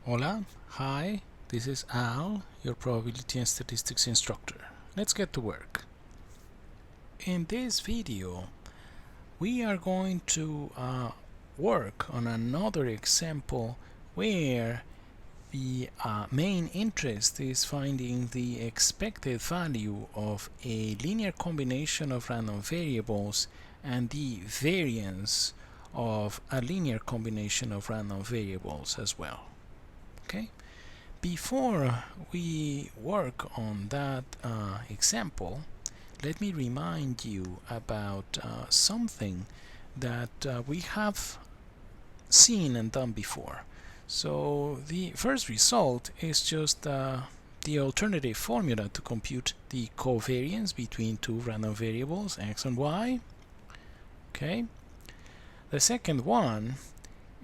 Hola, hi, this is Al, your probability and statistics instructor. Let's get to work. In this video, we are going to work on another example where the main interest is finding the expected value of a linear combination of random variables and the variance of a linear combination of random variables as well. Okay? Before we work on that example, let me remind you about something that we have seen and done before. So the first result is just the alternative formula to compute the covariance between two random variables x and y. Okay. The second one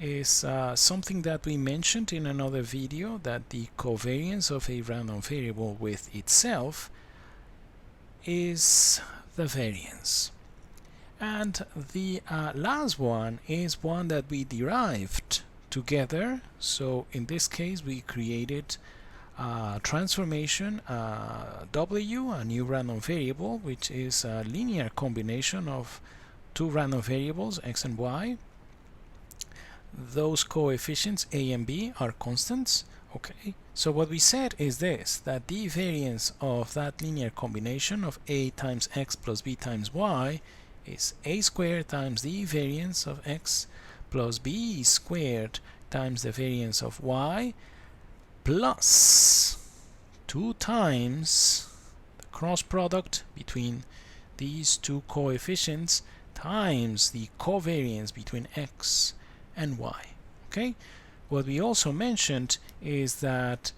is something that we mentioned in another video, that the covariance of a random variable with itself is the variance. And the last one is one that we derived together. So in this case we created a transformation W, a new random variable, which is a linear combination of two random variables x and y. Those coefficients a and b are constants. Okay, so what we said is this, that the variance of that linear combination of a times x plus b times y is a squared times the variance of x plus b squared times the variance of y plus 2 times the cross product between these two coefficients times the covariance between x and y. Okay, what we also mentioned is that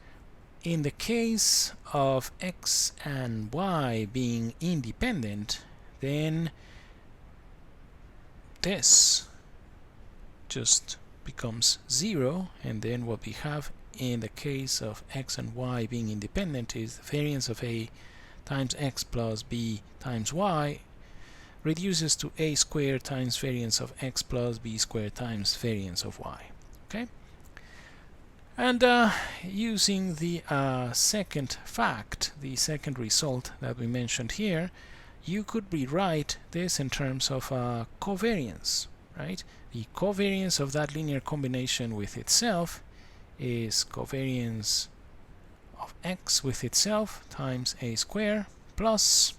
in the case of x and y being independent, then this just becomes 0, and then what we have in the case of x and y being independent is the variance of a times x plus b times y reduces to a squared times variance of x plus b squared times variance of y. Okay, and using the second fact, the second result that we mentioned here, you could rewrite this in terms of covariance, right? The covariance of that linear combination with itself is covariance of x with itself times a squared plus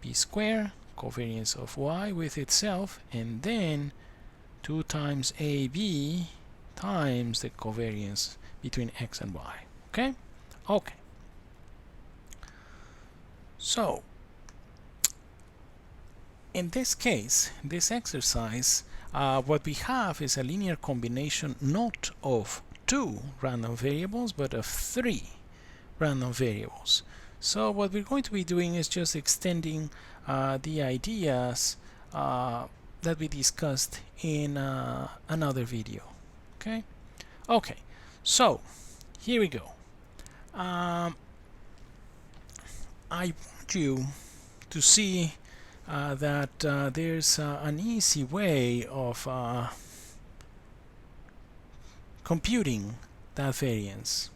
b squared, covariance of y with itself, and then 2 times ab times the covariance between x and y. Okay? Okay. So, in this case, this exercise, what we have is a linear combination not of 2 random variables, but of 3 random variables. So what we're going to be doing is just extending the ideas that we discussed in another video. Okay? Okay, so here we go. I want you to see that there's an easy way of computing that variance.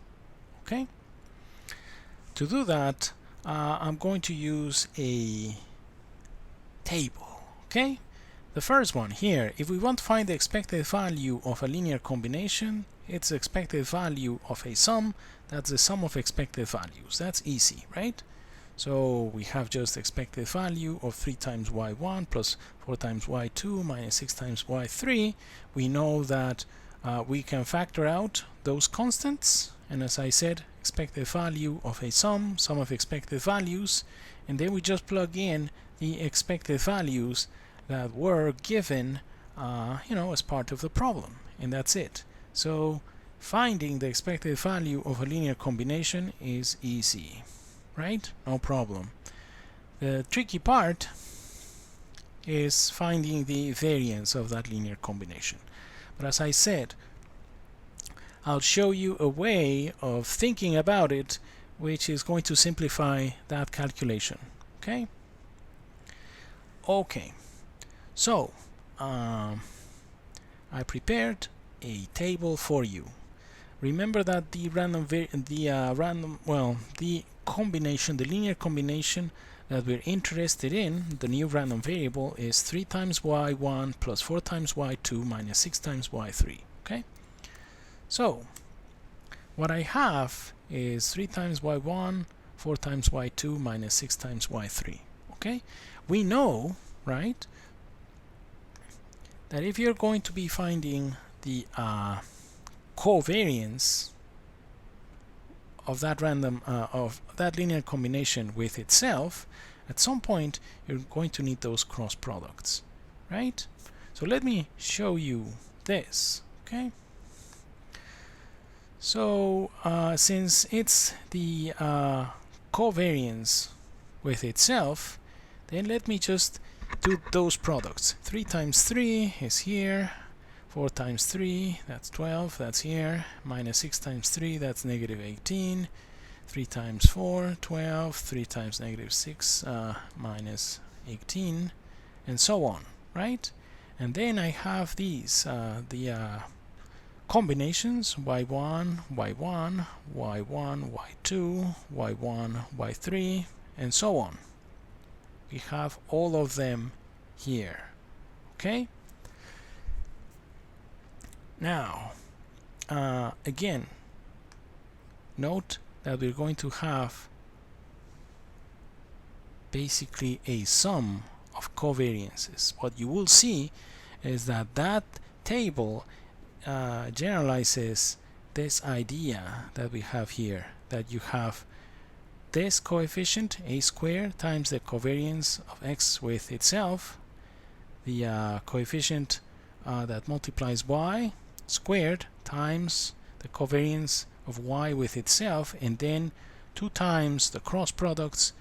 Okay? To do that, I'm going to use a table. Okay? The first one here, if we want to find the expected value of a linear combination, it's the expected value of a sum. That's the sum of expected values. That's easy, right? So we have just expected value of 3 times y1 plus 4 times y2 minus 6 times y3. We know that we can factor out those constants, and as I said, expected value of a sum of expected values, and then we just plug in the expected values that were given as part of the problem, and that's it. So finding the expected value of a linear combination is easy, right? No problem. The tricky part is finding the variance of that linear combination. But as I said, I'll show you a way of thinking about it which is going to simplify that calculation. Okay? Okay. So, I prepared a table for you. remember that the linear combination that we're interested in, the new random variable, is 3 times y1 plus 4 times y2 minus 6 times y3. Okay, so what I have is 3 times y1, 4 times y2 minus 6 times y3. Okay, we know, right, that if you're going to be finding the covariance of that linear combination with itself, at some point you're going to need those cross products, right? So let me show you this. Okay, so since it's the covariance with itself, then let me just do those products. 3 times 3 is here, 4 times 3, that's 12, that's here, minus 6 times 3, that's negative 18, 3 times 4, 12, 3 times negative 6, minus 18, and so on, right? And then I have these, the combinations, y1, y1, y1, y2, y1, y3, and so on. We have all of them here, okay? Now, again, note that we're going to have basically a sum of covariances. What you will see is that that table generalizes this idea that we have here, that you have this coefficient, a squared, times the covariance of x with itself, the coefficient that multiplies y squared times the covariance of y with itself, and then 2 times the cross products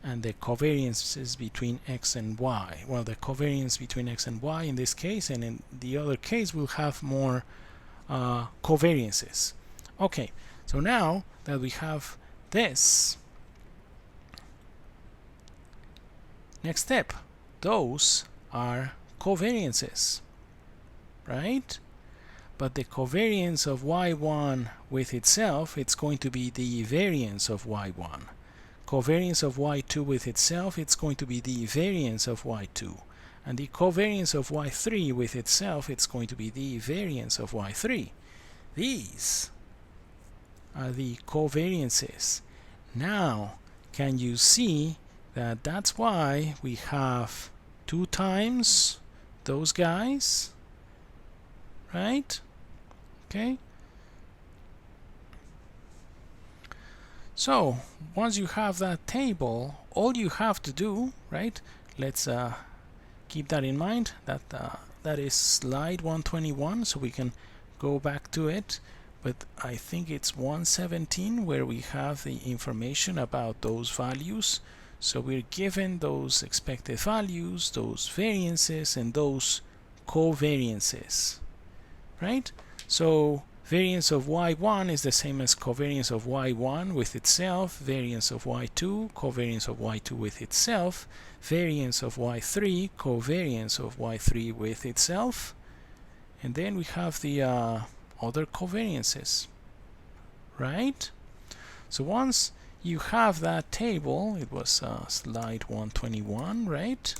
and the covariances between x and y. Well, the covariance between x and y in this case, and in the other case we'll have more covariances. Okay, so now that we have this, next step, those are covariances, right? But the covariance of y1 with itself, it's going to be the variance of y1. Covariance of y2 with itself, it's going to be the variance of y2. And the covariance of y3 with itself, it's going to be the variance of y3. These are the covariances. Now, can you see that that's why we have 2 times those guys, right? Okay, so once you have that table, all you have to do, right, let's keep that in mind, that that is slide 121, so we can go back to it, but I think it's 117 where we have the information about those values. So we're given those expected values, those variances, and those covariances, right? So variance of y1 is the same as covariance of y1 with itself, variance of y2, covariance of y2 with itself, variance of y3, covariance of y3 with itself, and then we have the other covariances, right? So once you have that table, it was slide 121, right?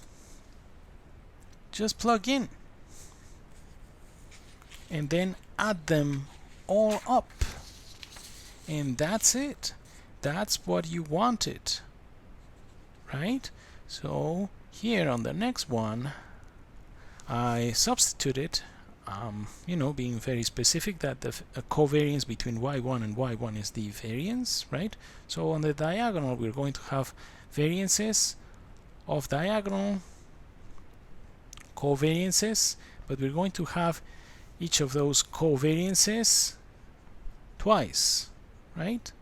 Just plug in and then add them all up, and that's it. That's what you wanted, right? So here on the next one, I substituted, being very specific, that the covariance between y1 and y1 is the variance, right? So on the diagonal, we're going to have variances of diagonal covariances, but we're going to have each of those covariances twice, right?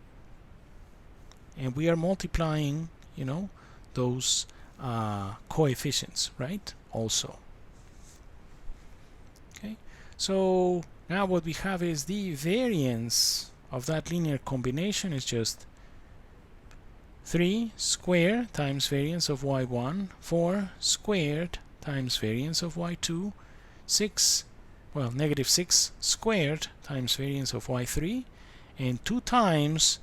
And we are multiplying, those coefficients, right? Also. Okay, so now what we have is the variance of that linear combination is just 3 squared times variance of y1, 4 squared times variance of y2, 6 well, negative 6 squared times variance of y3, and 2 times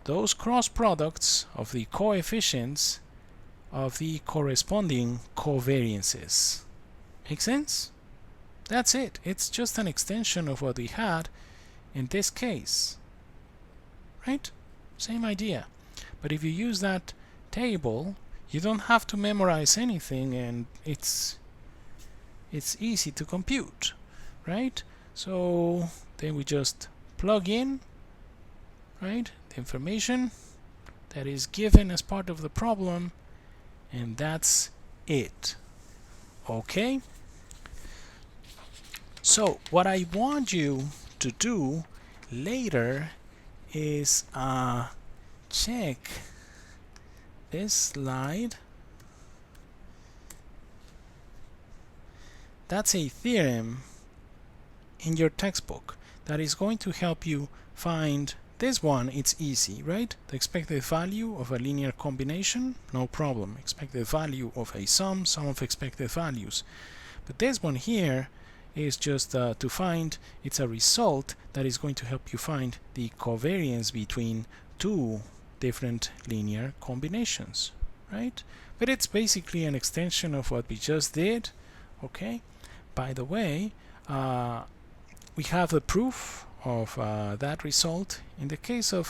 those cross products of the coefficients of the corresponding covariances. Make sense? That's it. It's just an extension of what we had in this case. Right? Same idea. But if you use that table, you don't have to memorize anything, and it's easy to compute, right? So then we just plug in, right, the information that is given as part of the problem, and that's it. Okay? So what I want you to do later is check this slide. That's a theorem in your textbook that is going to help you find this one. It's easy, right? The expected value of a linear combination, no problem. Expected value of a sum of expected values. But this one here is just to find, it's a result that is going to help you find the covariance between two different linear combinations, right? But it's basically an extension of what we just did. Okay, by the way, we have the proof of that result in the case of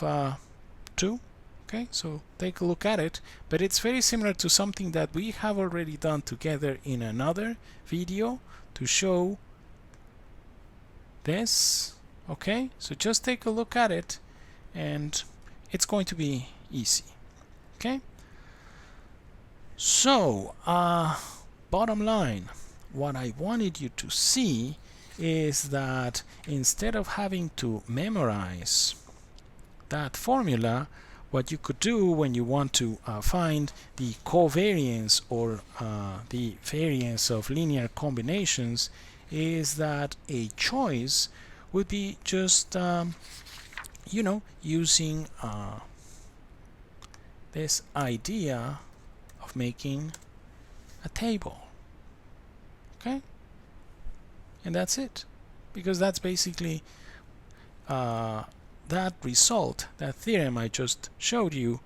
2. Okay, so take a look at it, but it's very similar to something that we have already done together in another video to show this. Okay, so just take a look at it and it's going to be easy. Okay, so bottom line, what I wanted you to see is that instead of having to memorize that formula, what you could do when you want to find the covariance or the variance of linear combinations is that a choice would be just you know, using this idea of making a table. Okay, and that's it, because that's basically that result, that theorem I just showed you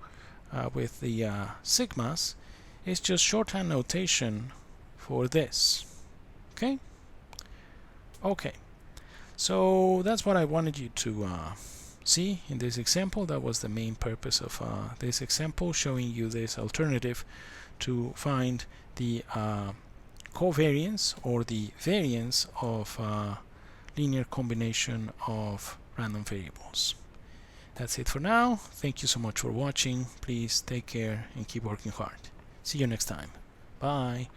with the sigmas, is just shorthand notation for this. Okay, so that's what I wanted you to see in this example. That was the main purpose of this example, showing you this alternative to find the covariance or the variance of linear combination of random variables. That's it for now. Thank you so much for watching. Please take care and keep working hard. See you next time. Bye.